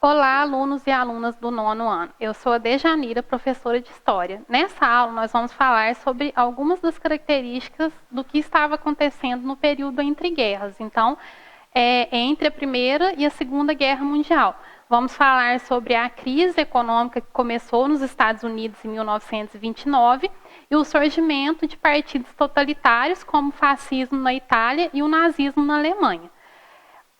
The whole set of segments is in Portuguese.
Olá, alunos e alunas do nono ano. Eu sou a Dejanira, professora de História. Nessa aula, nós vamos falar sobre algumas das características do que estava acontecendo no período entre guerras. Então, entre a Primeira e a Segunda Guerra Mundial. Vamos falar sobre a crise econômica que começou nos Estados Unidos em 1929 e o surgimento de partidos totalitários como o fascismo na Itália e o nazismo na Alemanha.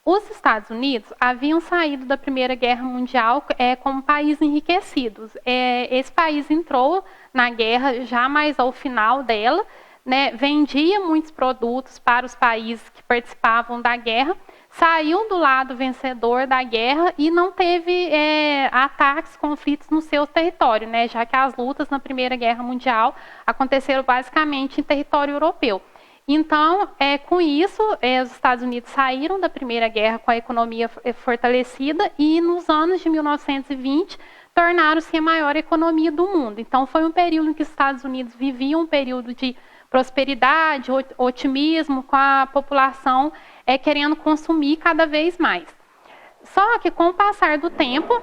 Os Estados Unidos haviam saído da Primeira Guerra Mundial como país enriquecidos. Esse país entrou na guerra já mais ao final dela, né, vendia muitos produtos para os países que participavam da guerra, saiu do lado vencedor da guerra e não teve ataques, conflitos no seu território, né, já que as lutas na Primeira Guerra Mundial aconteceram basicamente em território europeu. Então, com isso, os Estados Unidos saíram da Primeira Guerra com a economia fortalecida e, nos anos de 1920, tornaram-se a maior economia do mundo. Então, foi um período em que os Estados Unidos viviam um período de prosperidade, otimismo, com a população querendo consumir cada vez mais. Só que, com o passar do tempo,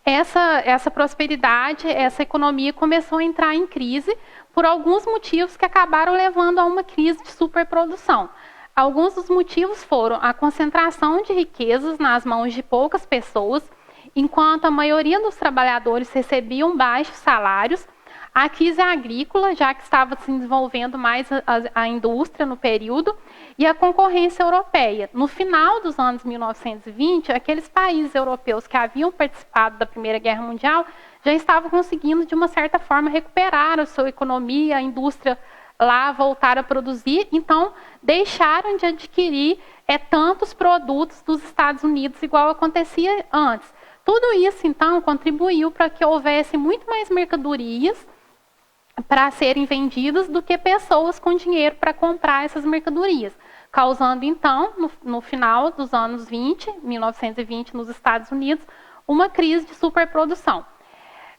essa prosperidade, essa economia começou a entrar em crise por alguns motivos que acabaram levando a uma crise de superprodução. Alguns dos motivos foram a concentração de riquezas nas mãos de poucas pessoas, enquanto a maioria dos trabalhadores recebiam baixos salários, a crise agrícola, já que estava se desenvolvendo mais a indústria no período, e a concorrência europeia. No final dos anos 1920, aqueles países europeus que haviam participado da Primeira Guerra Mundial já estavam conseguindo, de uma certa forma, recuperar a sua economia, a indústria lá voltar a produzir, então deixaram de adquirir tantos produtos dos Estados Unidos, igual acontecia antes. Tudo isso, então, contribuiu para que houvesse muito mais mercadorias para serem vendidas do que pessoas com dinheiro para comprar essas mercadorias, causando, então, no final dos anos 1920, nos Estados Unidos, uma crise de superprodução.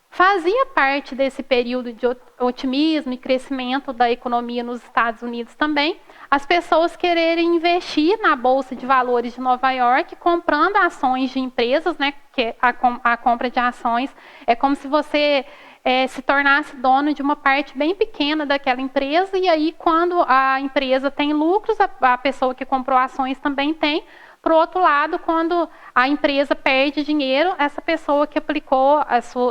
Fazia parte desse período de otimismo e crescimento da economia nos Estados Unidos também as pessoas quererem investir na Bolsa de Valores de Nova York, comprando ações de empresas, né, que a compra de ações é como se você se tornasse dono de uma parte bem pequena daquela empresa, e aí quando a empresa tem lucros, a pessoa que comprou ações também tem. Por outro lado, quando a empresa perde dinheiro, essa pessoa que aplicou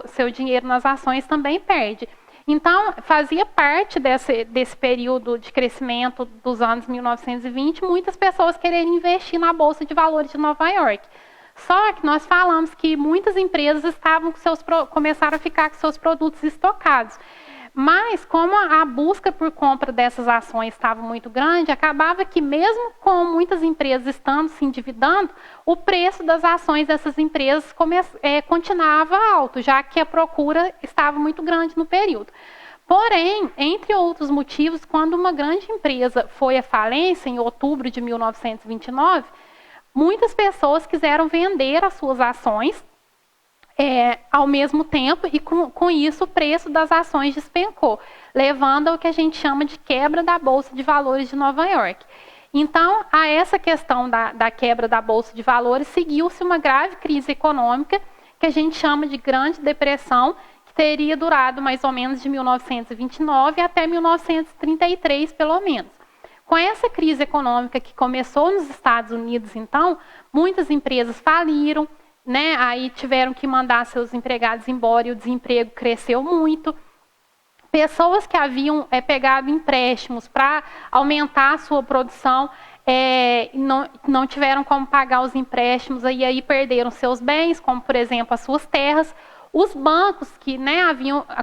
seu dinheiro nas ações também perde. Então, fazia parte desse período de crescimento dos anos 1920, muitas pessoas quererem investir na Bolsa de Valores de Nova York. Só que nós falamos que muitas empresas começaram a ficar com seus produtos estocados. Mas, como a busca por compra dessas ações estava muito grande, acabava que, mesmo com muitas empresas estando se endividando, o preço das ações dessas empresas continuava alto, já que a procura estava muito grande no período. Porém, entre outros motivos, quando uma grande empresa foi à falência, em outubro de 1929, muitas pessoas quiseram vender as suas ações ao mesmo tempo, e com isso o preço das ações despencou, levando ao que a gente chama de quebra da Bolsa de Valores de Nova York. Então, a essa questão da quebra da Bolsa de Valores, seguiu-se uma grave crise econômica, que a gente chama de Grande Depressão, que teria durado mais ou menos de 1929 até 1933, pelo menos. Com essa crise econômica que começou nos Estados Unidos, então, muitas empresas faliram, né? Aí tiveram que mandar seus empregados embora e o desemprego cresceu muito. Pessoas que haviam pegado empréstimos para aumentar a sua produção não tiveram como pagar os empréstimos, e aí perderam seus bens, como, por exemplo, as suas terras. Os bancos que, né,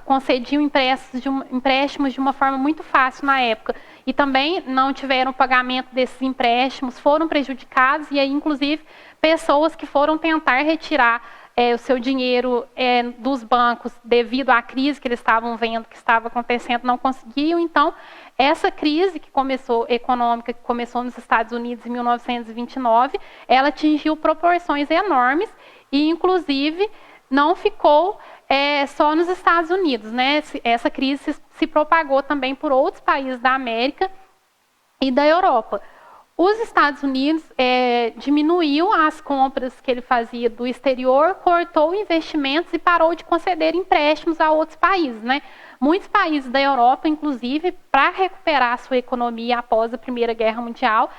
concediam empréstimos de uma forma muito fácil na época e também não tiveram pagamento desses empréstimos, foram prejudicados, e aí, inclusive, pessoas que foram tentar retirar o seu dinheiro dos bancos devido à crise que eles estavam vendo que estava acontecendo, não conseguiam. Então, essa crise econômica que começou nos Estados Unidos em 1929, ela atingiu proporções enormes e, inclusive, não ficou só nos Estados Unidos, né? Essa crise se propagou também por outros países da América e da Europa. Os Estados Unidos diminuiu as compras que ele fazia do exterior, cortou investimentos e parou de conceder empréstimos a outros países, né? Muitos países da Europa, inclusive, para recuperar a sua economia após a Primeira Guerra Mundial,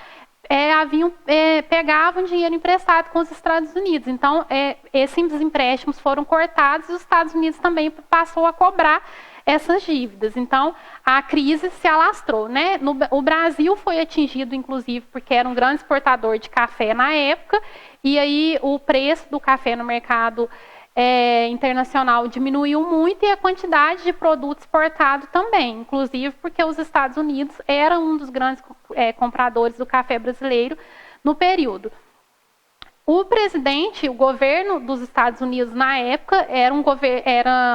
pegavam dinheiro emprestado com os Estados Unidos. Então, esses empréstimos foram cortados e os Estados Unidos também passou a cobrar essas dívidas. Então, a crise se alastrou, né? O Brasil foi atingido, inclusive, porque era um grande exportador de café na época, e aí o preço do café no mercado internacional diminuiu muito e a quantidade de produtos exportados também, inclusive porque os Estados Unidos eram um dos grandes compradores do café brasileiro no período. O presidente, o governo dos Estados Unidos na época era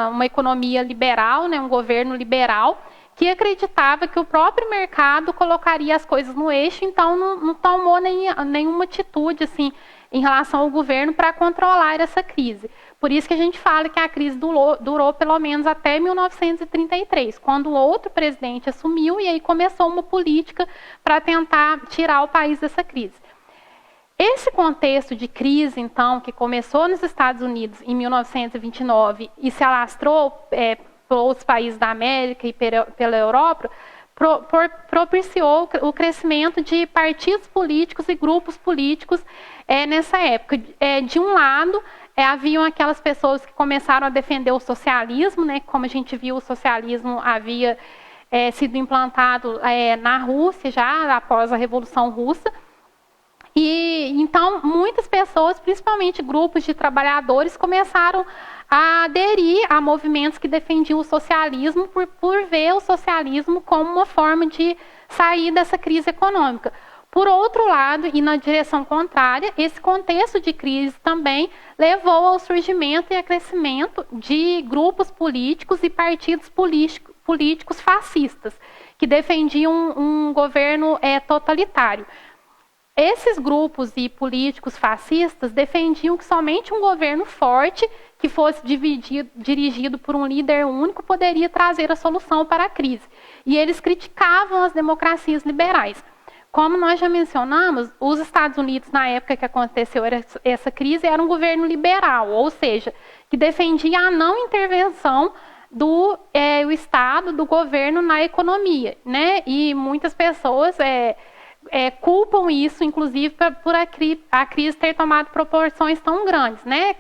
uma economia liberal, né, um governo liberal, que acreditava que o próprio mercado colocaria as coisas no eixo, então não tomou nenhuma atitude assim, em relação ao governo para controlar essa crise. Por isso que a gente fala que a crise durou pelo menos até 1933, quando outro presidente assumiu e aí começou uma política para tentar tirar o país dessa crise. Esse contexto de crise, então, que começou nos Estados Unidos em 1929 e se alastrou para outros países da América e pela Europa, propiciou o crescimento de partidos políticos e grupos políticos nessa época. De um lado, haviam aquelas pessoas que começaram a defender o socialismo, né? Como a gente viu, o socialismo havia sido implantado na Rússia já após a Revolução Russa. E então muitas pessoas, principalmente grupos de trabalhadores, começaram a aderir a movimentos que defendiam o socialismo por ver o socialismo como uma forma de sair dessa crise econômica. Por outro lado, e na direção contrária, esse contexto de crise também levou ao surgimento e ao crescimento de grupos políticos e partidos políticos fascistas, que defendiam um governo totalitário. Esses grupos e políticos fascistas defendiam que somente um governo forte, que fosse dirigido por um líder único, poderia trazer a solução para a crise. E eles criticavam as democracias liberais. Como nós já mencionamos, os Estados Unidos, na época que aconteceu essa crise, era um governo liberal, ou seja, que defendia a não intervenção do Estado, do governo na economia, né? E muitas pessoas culpam isso, inclusive, por a crise ter tomado proporções tão grandes, né?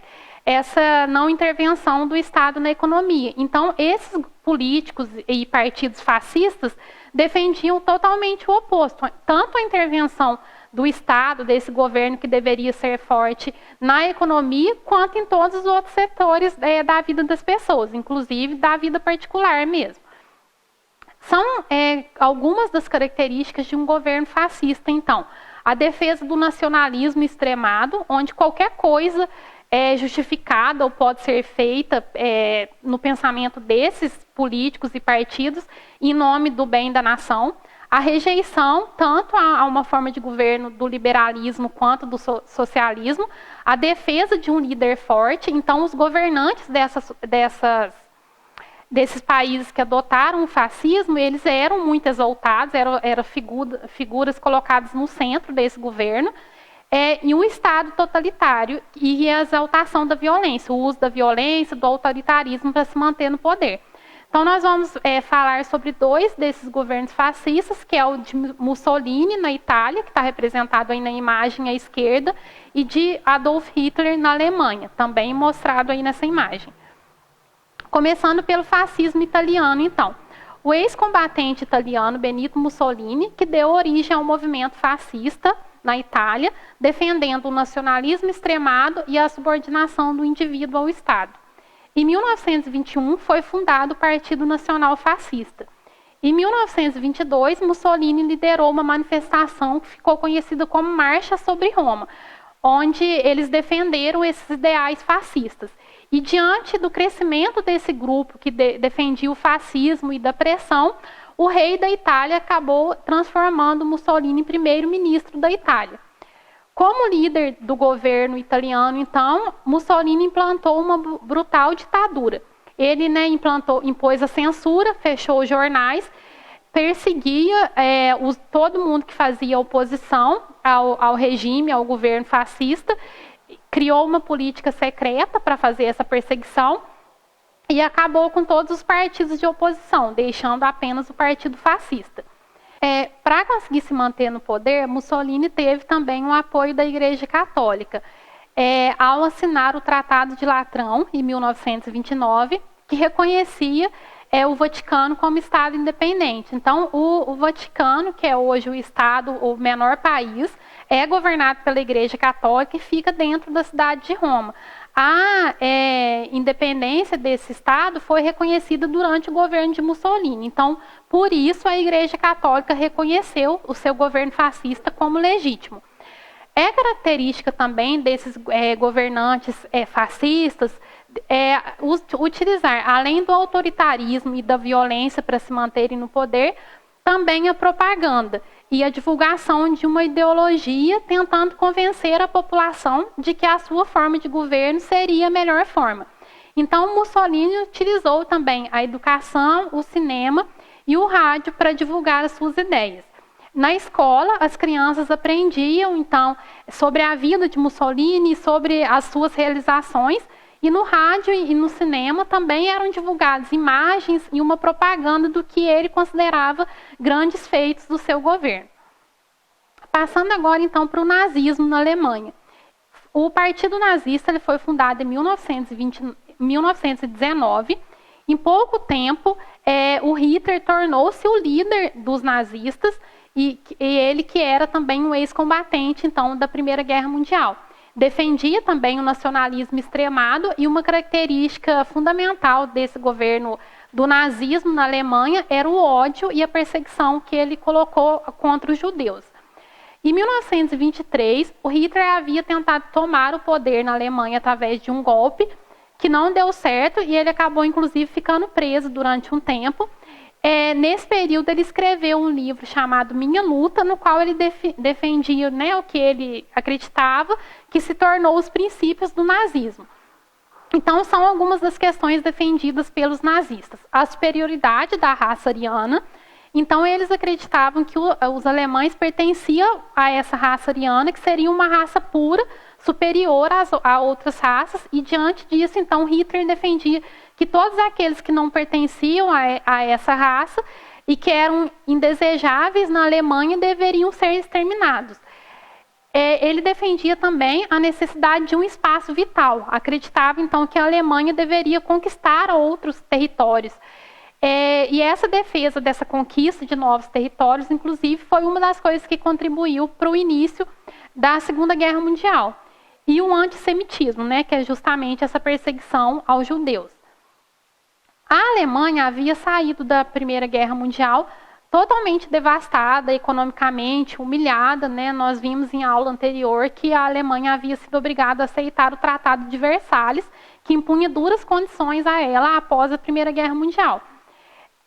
Essa não intervenção do Estado na economia. Então, esses políticos e partidos fascistas defendiam totalmente o oposto. Tanto a intervenção do Estado, desse governo que deveria ser forte na economia, quanto em todos os outros setores da vida das pessoas, inclusive da vida particular mesmo. São algumas das características de um governo fascista, então. A defesa do nacionalismo extremado, onde qualquer coisa é justificada ou pode ser feita no pensamento desses políticos e partidos em nome do bem da nação. A rejeição, tanto a uma forma de governo do liberalismo quanto do socialismo. A defesa de um líder forte. Então, os governantes desses países que adotaram o fascismo, eles eram muito exaltados, eram figuras colocadas no centro desse governo, e um Estado totalitário e a exaltação da violência, o uso da violência, do autoritarismo para se manter no poder. Então, nós vamos falar sobre dois desses governos fascistas, que é o de Mussolini, na Itália, que está representado aí na imagem à esquerda, e de Adolf Hitler, na Alemanha, também mostrado aí nessa imagem. Começando pelo fascismo italiano, então. O ex-combatente italiano Benito Mussolini, que deu origem ao movimento fascista na Itália, defendendo o nacionalismo extremado e a subordinação do indivíduo ao Estado. Em 1921, foi fundado o Partido Nacional Fascista. Em 1922, Mussolini liderou uma manifestação que ficou conhecida como Marcha sobre Roma, onde eles defenderam esses ideais fascistas. E diante do crescimento desse grupo que defendia o fascismo e da pressão, o rei da Itália acabou transformando Mussolini em primeiro-ministro da Itália. Como líder do governo italiano, então, Mussolini implantou uma brutal ditadura. Ele impôs a censura, fechou os jornais, perseguia todo mundo que fazia oposição ao regime, ao governo fascista, criou uma política secreta para fazer essa perseguição e acabou com todos os partidos de oposição, deixando apenas o partido fascista. Para conseguir se manter no poder, Mussolini teve também o apoio da Igreja Católica, ao assinar o Tratado de Latrão, em 1929, que reconhecia o Vaticano como Estado independente. Então, o Vaticano, que é hoje o Estado, o menor país, é governado pela Igreja Católica e fica dentro da cidade de Roma. A independência desse Estado foi reconhecida durante o governo de Mussolini. Então, por isso, a Igreja Católica reconheceu o seu governo fascista como legítimo. É característica também desses governantes fascistas utilizar, além do autoritarismo e da violência para se manterem no poder, também a propaganda e a divulgação de uma ideologia tentando convencer a população de que a sua forma de governo seria a melhor forma. Então, Mussolini utilizou também a educação, o cinema e o rádio para divulgar as suas ideias. Na escola, as crianças aprendiam, então, sobre a vida de Mussolini, sobre as suas realizações, e no rádio e no cinema também eram divulgadas imagens e uma propaganda do que ele considerava grandes feitos do seu governo. Passando agora, então, para o nazismo na Alemanha. O Partido Nazista ele foi fundado em 1919. Em pouco tempo, o Hitler tornou-se o líder dos nazistas, e ele que era também um ex-combatente, então, da Primeira Guerra Mundial. Defendia também o nacionalismo extremado e uma característica fundamental desse governo do nazismo na Alemanha era o ódio e a perseguição que ele colocou contra os judeus. Em 1923, o Hitler havia tentado tomar o poder na Alemanha através de um golpe que não deu certo e ele acabou, inclusive, ficando preso durante um tempo. Nesse período, ele escreveu um livro chamado Minha Luta, no qual ele defendia o que ele acreditava, que se tornou os princípios do nazismo. Então, são algumas das questões defendidas pelos nazistas. A superioridade da raça ariana. Então, eles acreditavam que os alemães pertenciam a essa raça ariana, que seria uma raça pura, superior a outras raças, e diante disso, então, Hitler defendia que todos aqueles que não pertenciam a essa raça e que eram indesejáveis na Alemanha deveriam ser exterminados. Ele defendia também a necessidade de um espaço vital. Acreditava, então, que a Alemanha deveria conquistar outros territórios. E essa defesa dessa conquista de novos territórios, inclusive, foi uma das coisas que contribuiu para o início da Segunda Guerra Mundial. E o antissemitismo, que é justamente essa perseguição aos judeus. A Alemanha havia saído da Primeira Guerra Mundial totalmente devastada, economicamente, humilhada. Nós vimos em aula anterior que a Alemanha havia sido obrigada a aceitar o Tratado de Versalhes, que impunha duras condições a ela após a Primeira Guerra Mundial.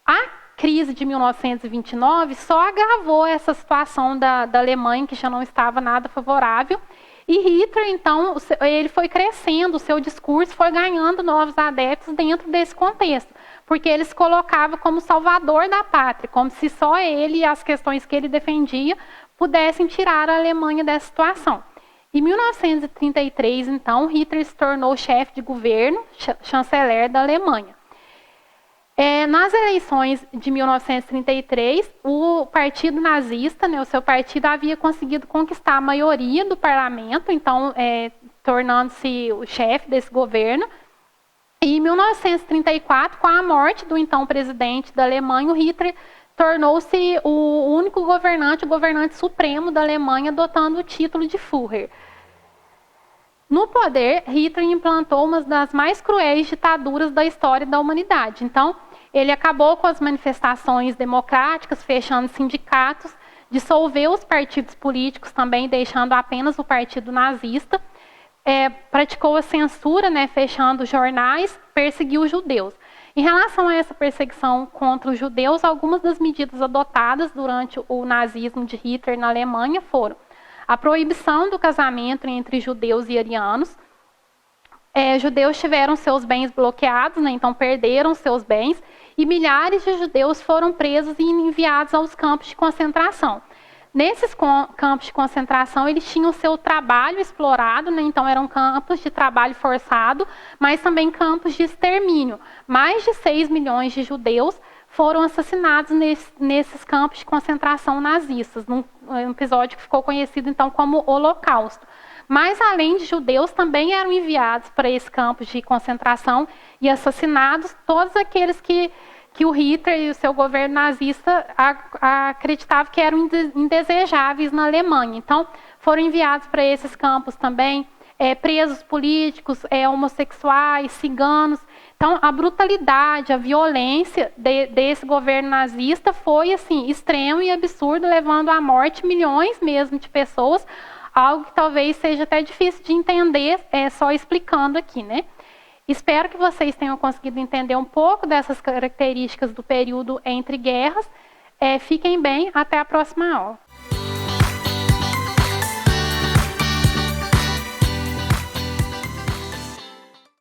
A crise de 1929 só agravou essa situação da Alemanha, que já não estava nada favorável. E Hitler, então, ele foi crescendo, o seu discurso foi ganhando novos adeptos dentro desse contexto, porque ele se colocava como salvador da pátria, como se só ele e as questões que ele defendia pudessem tirar a Alemanha dessa situação. Em 1933, então, Hitler se tornou chefe de governo, chanceler da Alemanha. Nas eleições de 1933, o partido nazista, o seu partido havia conseguido conquistar a maioria do parlamento, então tornando-se o chefe desse governo. E em 1934, com a morte do então presidente da Alemanha, o Hitler tornou-se o único governante, o governante supremo da Alemanha, adotando o título de Führer. No poder, Hitler implantou uma das mais cruéis ditaduras da história da humanidade. Então, ele acabou com as manifestações democráticas, fechando sindicatos, dissolveu os partidos políticos também, deixando apenas o partido nazista, praticou a censura, fechando jornais, perseguiu os judeus. Em relação a essa perseguição contra os judeus, algumas das medidas adotadas durante o nazismo de Hitler na Alemanha foram a proibição do casamento entre judeus e arianos, judeus tiveram seus bens bloqueados, né, então perderam seus bens, e milhares de judeus foram presos e enviados aos campos de concentração. Nesses campos de concentração, eles tinham o seu trabalho explorado, né? Então eram campos de trabalho forçado, mas também campos de extermínio. Mais de 6 milhões de judeus foram assassinados nesses campos de concentração nazistas, num episódio que ficou conhecido então como Holocausto. Mas, além de judeus, também eram enviados para esses campos de concentração e assassinados todos aqueles que o Hitler e o seu governo nazista acreditavam que eram indesejáveis na Alemanha. Então, foram enviados para esses campos também presos políticos, homossexuais, ciganos. Então, a brutalidade, a violência desse governo nazista foi assim, extremo e absurdo, levando à morte milhões mesmo de pessoas, algo que talvez seja até difícil de entender só explicando aqui, né? Espero que vocês tenham conseguido entender um pouco dessas características do período entre guerras. Fiquem bem, até a próxima aula.